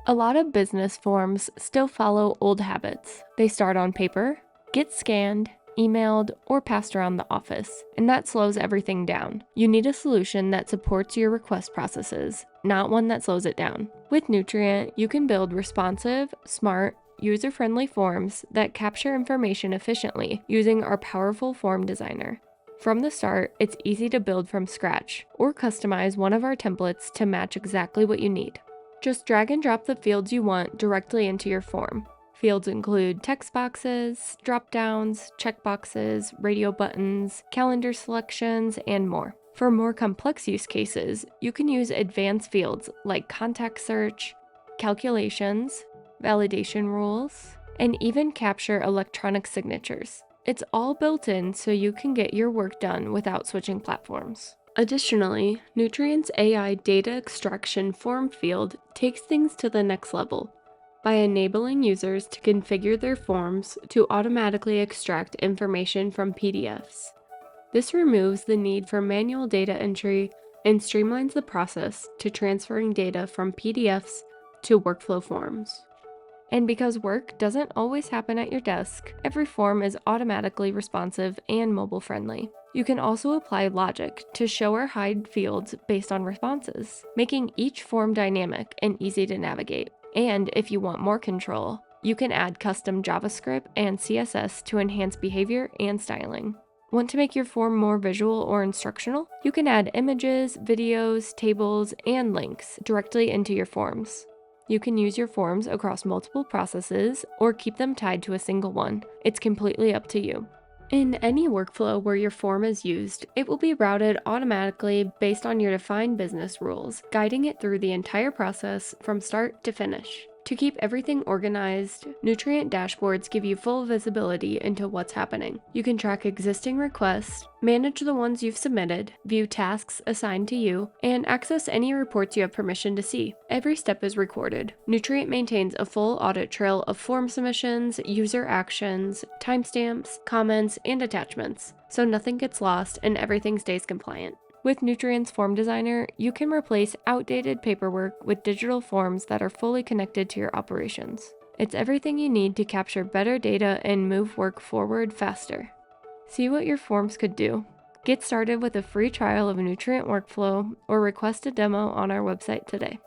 A lot of business forms still follow old habits. They start on paper, get scanned, emailed, or passed around the office, and that slows everything down. You need a solution that supports your request processes, not one that slows it down. With Nutrient, you can build responsive, smart, user-friendly forms that capture information efficiently using our powerful form designer. From the start, it's easy to build from scratch or customize one of our templates to match exactly what you need. Just drag and drop the fields you want directly into your form. Fields include text boxes, dropdowns, checkboxes, radio buttons, calendar selections, and more. For more complex use cases, you can use advanced fields like contact search, calculations, validation rules, and even capture electronic signatures. It's all built in so you can get your work done without switching platforms. Additionally, Nutrient's AI data extraction form field takes things to the next level by enabling users to configure their forms to automatically extract information from PDFs. This removes the need for manual data entry and streamlines the process to transferring data from PDFs to workflow forms. And because work doesn't always happen at your desk, every form is automatically responsive and mobile-friendly. You can also apply logic to show or hide fields based on responses, making each form dynamic and easy to navigate. And if you want more control, you can add custom JavaScript and CSS to enhance behavior and styling. Want to make your form more visual or instructional? You can add images, videos, tables, and links directly into your forms. You can use your forms across multiple processes or keep them tied to a single one. It's completely up to you. In any workflow where your form is used, it will be routed automatically based on your defined business rules, guiding it through the entire process from start to finish. To keep everything organized, Nutrient dashboards give you full visibility into what's happening. You can track existing requests, manage the ones you've submitted, view tasks assigned to you, and access any reports you have permission to see. Every step is recorded. Nutrient maintains a full audit trail of form submissions, user actions, timestamps, comments, and attachments, so nothing gets lost and everything stays compliant. With Nutrient's Form Designer, you can replace outdated paperwork with digital forms that are fully connected to your operations. It's everything you need to capture better data and move work forward faster. See what your forms could do. Get started with a free trial of Nutrient Workflow or request a demo on our website today.